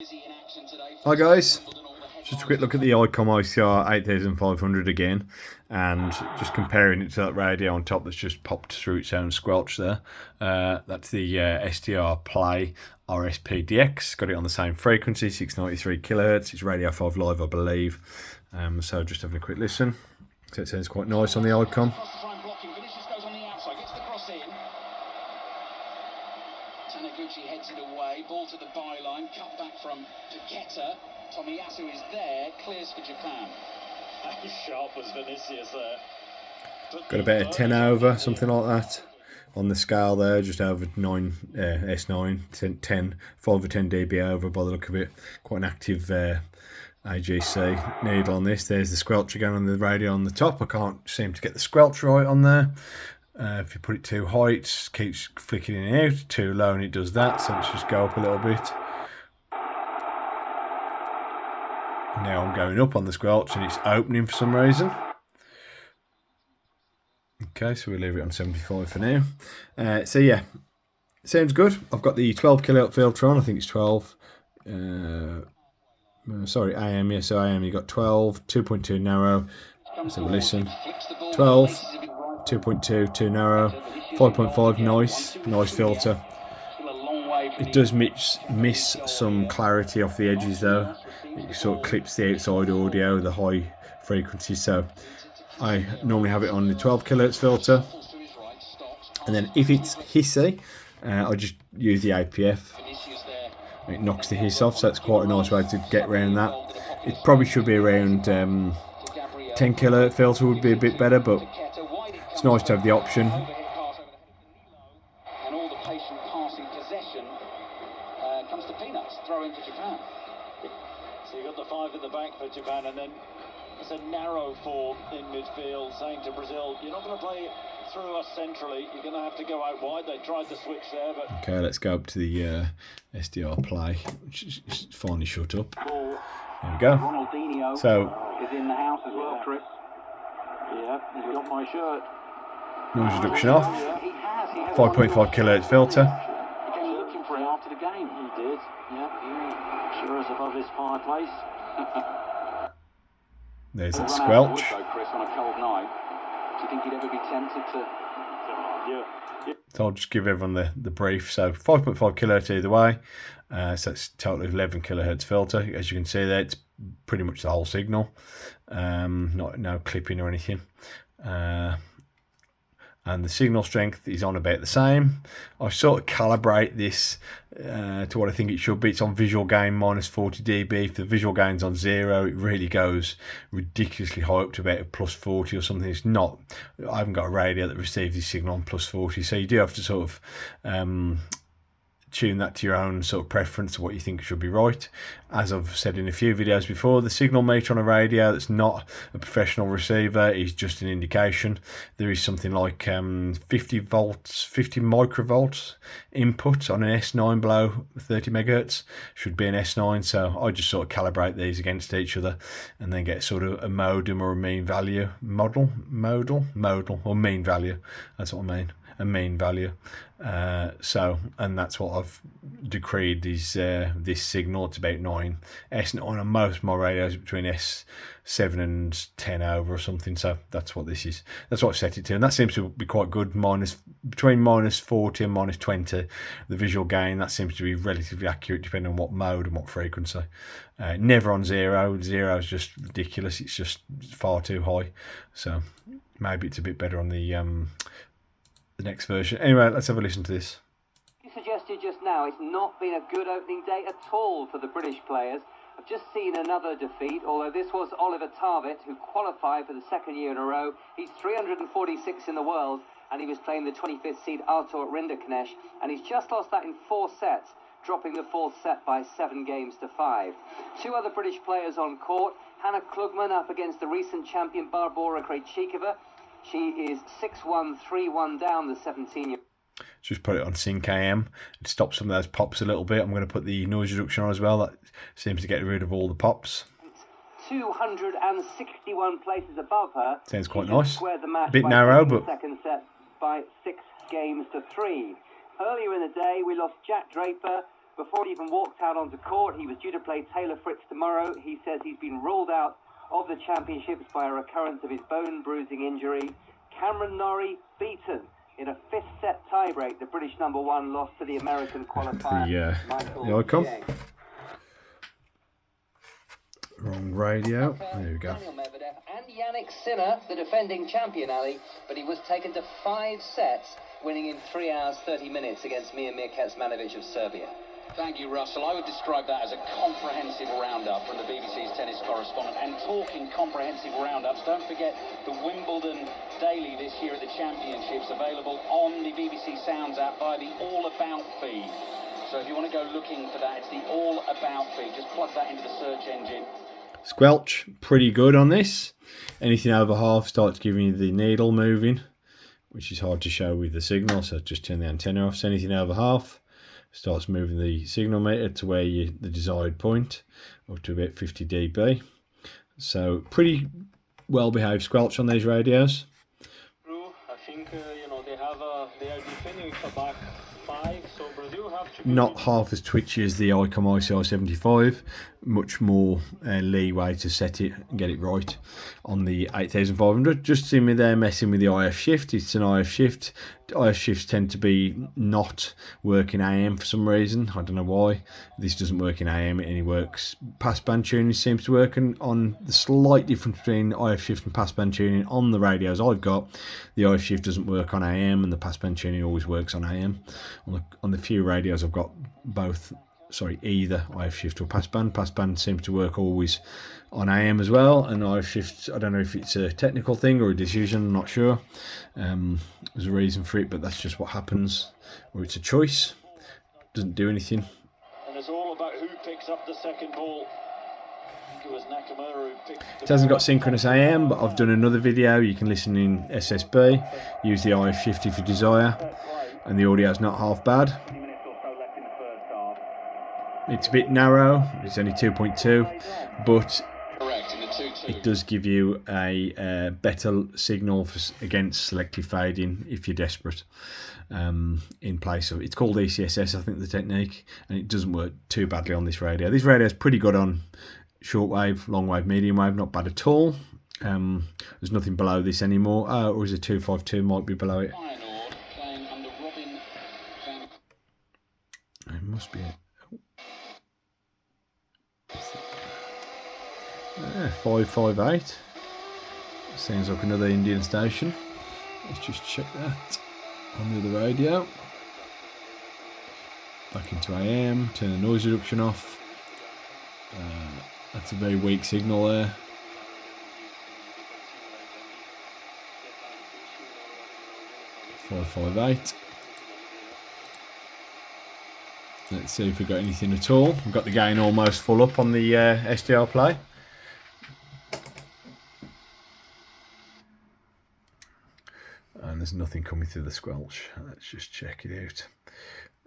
Hi guys, just a quick look at the Icom IC-R8500 again, and just comparing it to that radio on top that's just popped through its own squelch there. That's the SDR Play RSPdx, got it on the same frequency, 693 kHz, it's Radio 5 Live I believe, so just having a quick listen. So it sounds quite nice on the Icom. Taniguchi heads it away, ball to the byline, cut back from Paqueta. Tomiyasu is there, clears for Japan. How sharp was Vinicius there? Got about a 10 over, something like that, on the scale there, just over 9, S9, 10, 5 or 10 dB over by the look of it. Quite an active AGC needle on this. There's the squelch again on the radio on the top. I can't seem to get the squelch right on there. If you put it too high, it keeps flicking in and out. Too low, and it does that. So let's just go up a little bit. Now I'm going up on the squelch, and it's opening for some reason. Okay, so we'll leave it on 75 for now. So yeah, sounds good. I've got the 12 kHz filter on. I think it's 12. Sorry, AM. Yeah, so AM. You got 12, 2.2 narrow. Let's have a listen. 12. 2.2 too narrow, 5.5 nice filter. It does miss some clarity off the edges though. It sort of clips the outside audio, the high frequency, so I normally have it on the 12 kHz filter, and then if it's hissy, I just use the APF. It knocks the hiss off, so it's quite a nice way to get around that. It probably should be around 10 kHz filter would be a bit better, but it's nice to have the option. And all the patient passing possession comes to Peanuts, throw in for Japan. So you've got the 5 at the back for Japan, and then it's a narrow four in midfield, saying to Brazil, you're not going to play through us centrally, you're going to have to go out wide. They tried to switch there, but... Okay, let's go up to the SDR Play, which is finally shut up. There we go. So, is in the house as well, Chris. Yeah, he's got my shirt. Noise reduction off. 5.5 kHz filter. He came looking for it after the game. He did. Yeah, sure is above his fireplace. There's that squelch. Chris, on a cold night. Do you think he'd ever be tempted to? Yeah. So I'll just give everyone the brief. So 5.5 kHz either way. So it's total 11 kHz filter. As you can see there, it's pretty much the whole signal. No clipping or anything. And the signal strength is on about the same. I sort of calibrate this to what I think it should be. It's on visual gain minus 40 dB. If the visual gain's on 0, it really goes ridiculously high, up to about a plus 40 or something. It's not. I haven't got a radio that receives this signal on plus 40, so you do have to sort of tune that to your own sort of preference, what you think should be right. As I've said in a few videos before, the signal meter on a radio that's not a professional receiver is just an indication. There is something like 50 microvolts input on an S9 below 30 megahertz. Should be an S9, so I just sort of calibrate these against each other and then get sort of a modem or a mean value model or mean value. That's what I mean. A mean value. And that's what I've decreed is this signal. It's about 9 S9 on most of my radios, between S7 and 10 over or something. So that's what this is. That's what I've set it to, and that seems to be quite good. Between minus 40 and minus 20, the visual gain, that seems to be relatively accurate depending on what mode and what frequency. Never on 0. 0 is just ridiculous. It's just far too high. So maybe it's a bit better on the next version. Anyway, let's have a listen to this. You suggested just now it's not been a good opening day at all for the British players. I've just seen another defeat, although this was Oliver Tarvett, who qualified for the second year in a row. He's 346 in the world, and he was playing the 25th seed Artur Rinderknecht, and he's just lost that in 4 sets, dropping the 4th set by 7 games to 5. 2 other British players on court. Hannah Klugman up against the recent champion Barbora Krejcikova. She is 6-1, 3-1 down, the 17-year-old. Just put it on sync AM. It stops some of those pops a little bit. I'm going to put the noise reduction on as well. That seems to get rid of all the pops. 261 places above her. Sounds quite nice. A bit narrow, but second set by 6 games to 3. Earlier in the day, we lost Jack Draper, before he even walked out onto court. He was due to play Taylor Fritz tomorrow. He says he's been ruled out of the championships by a recurrence of his bone bruising injury. Cameron Norrie beaten in a fifth set tiebreak. The British #1 lost to the American qualifier, Michael the Icom. Yang. Wrong radio. There we go. Daniel Medvedev and Yannick Sinner, the defending champion, Ali, but he was taken to 5 sets, winning in 3 hours 30 minutes against Miomir Kecmanovic of Serbia. Thank you, Russell. I would describe that as a comprehensive roundup from the BBC's tennis correspondent. And talking comprehensive roundups, don't forget the Wimbledon Daily this year at the Championships, available on the BBC Sounds app by the All About feed. So if you want to go looking for that, it's the All About feed. Just plug that into the search engine. Squelch, pretty good on this. Anything over half starts giving you the needle moving, which is hard to show with the signal, so just turn the antenna off. So anything over half starts moving the signal meter to where the desired point, up to about 50 dB. So pretty well behaved squelch on these radios. I think they are defending for back 5, so Brazil have to. Not half as twitchy as the Icom IC-R85, much more leeway to set it and get it right on the 8500. Just see me there messing with the IF shift. It's an IF shift. IF shifts tend to be not working AM for some reason. I don't know why. This doesn't work in AM, it only works passband tuning seems to work, and on the slight difference between IF shift and passband tuning on the radios I've got, the IF shift doesn't work on AM and the passband tuning always works on AM. On the few radios I've got both, either IF shift or passband. Passband seems to work always on AM as well, and IF shift, I don't know if it's a technical thing or a decision, I'm not sure. There's a reason for it, but that's just what happens, or it's a choice. Doesn't do anything. And it's all about who picks up the second ball. I think it was Nakamura who picked It hasn't got synchronous AM, but I've done another video. You can listen in SSB, use the IF shift if you desire, and the audio's not half bad. It's a bit narrow, it's only 2.2, but it does give you a better signal against selective fading if you're desperate. In place of, it's called ECSS, I think, the technique, and it doesn't work too badly on this radio. This radio is pretty good on shortwave, long wave, medium wave, not bad at all. There's nothing below this anymore. Or is it 252 might be below it? It must be it. 558. Sounds like another Indian station. Let's just check that on the other radio. Back into AM, turn the noise reduction off. That's a very weak signal there. .558. Let's see if we've got anything at all. We've got the gain almost full up on the SDR play. And there's nothing coming through the squelch. Let's just check it out.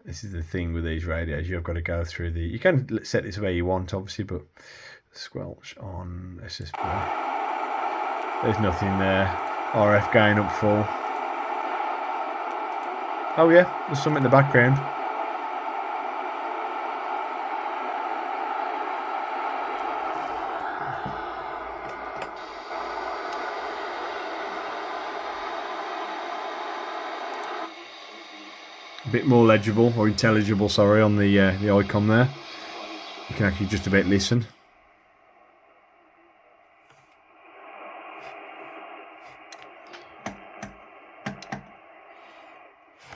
This is the thing with these radios. You've got to go through the... You can set this where you want, obviously, but squelch on SSB. There's nothing there. RF gain up full. Oh yeah, there's something in the background. A bit more legible or intelligible, sorry, on the Icom there. You can actually just about listen.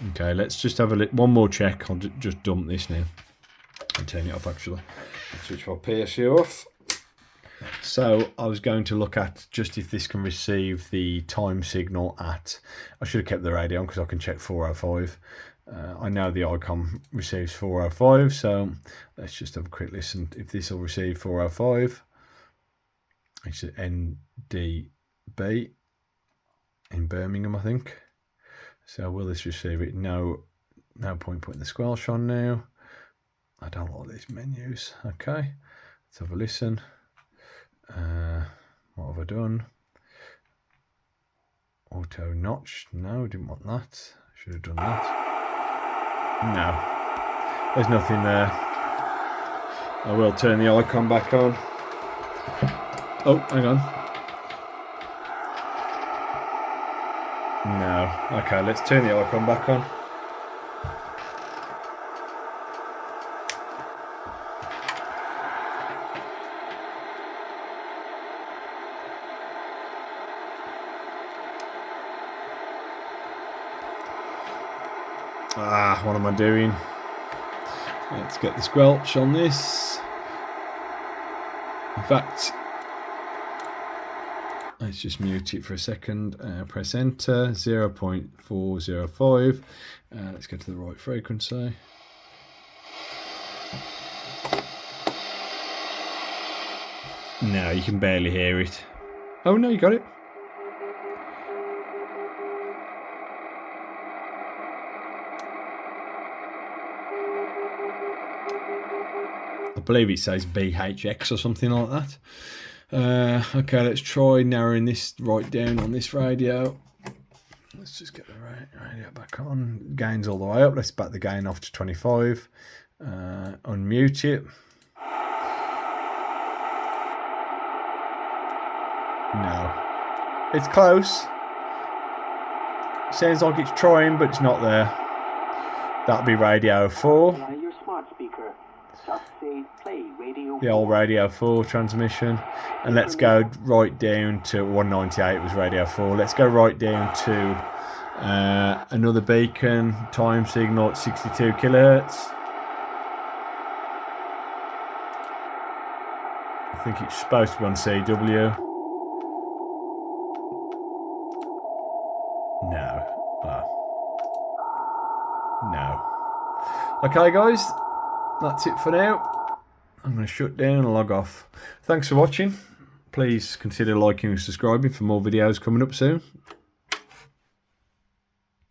Okay, let's just have one more check. I'll just dump this now and turn it off actually. Switch my PSU off. So I was going to look at just if this can receive the time signal at... I should have kept the radio on because I can check 405. I know the Icom receives 405, so let's just have a quick listen. If this will receive 405, it's an NDB in Birmingham, I think. So will this receive it? No point putting the squelch on now. I don't like these menus. Okay, let's have a listen. What have I done? Auto notch. No, didn't want that. Should have done that. No. There's nothing there. I will turn the Icom back on. Oh, hang on. No. Okay, let's turn the Icom back on. What am I doing? Let's get the squelch on this. In fact, let's just mute it for a second. Press enter. 0.405. Let's get to the right frequency. No, you can barely hear it. Oh no, you got it. I believe it says BHX or something like that. Okay, let's try narrowing this right down on this radio. Let's just get the radio back on. Gain's all the way up. Let's back the gain off to 25. Unmute it. No. It's close. Sounds like it's trying, but it's not there. That'll be radio 4. Your smart speaker. Just say play radio. The old radio 4 transmission. And let's go right down to 198 was radio 4. Let's go right down to another beacon time signal at 62 kilohertz. I think it's supposed to be on CW. No. No. Okay guys, that's it for now. I'm going to shut down and log off. Thanks for watching. Please consider liking and subscribing for more videos coming up soon.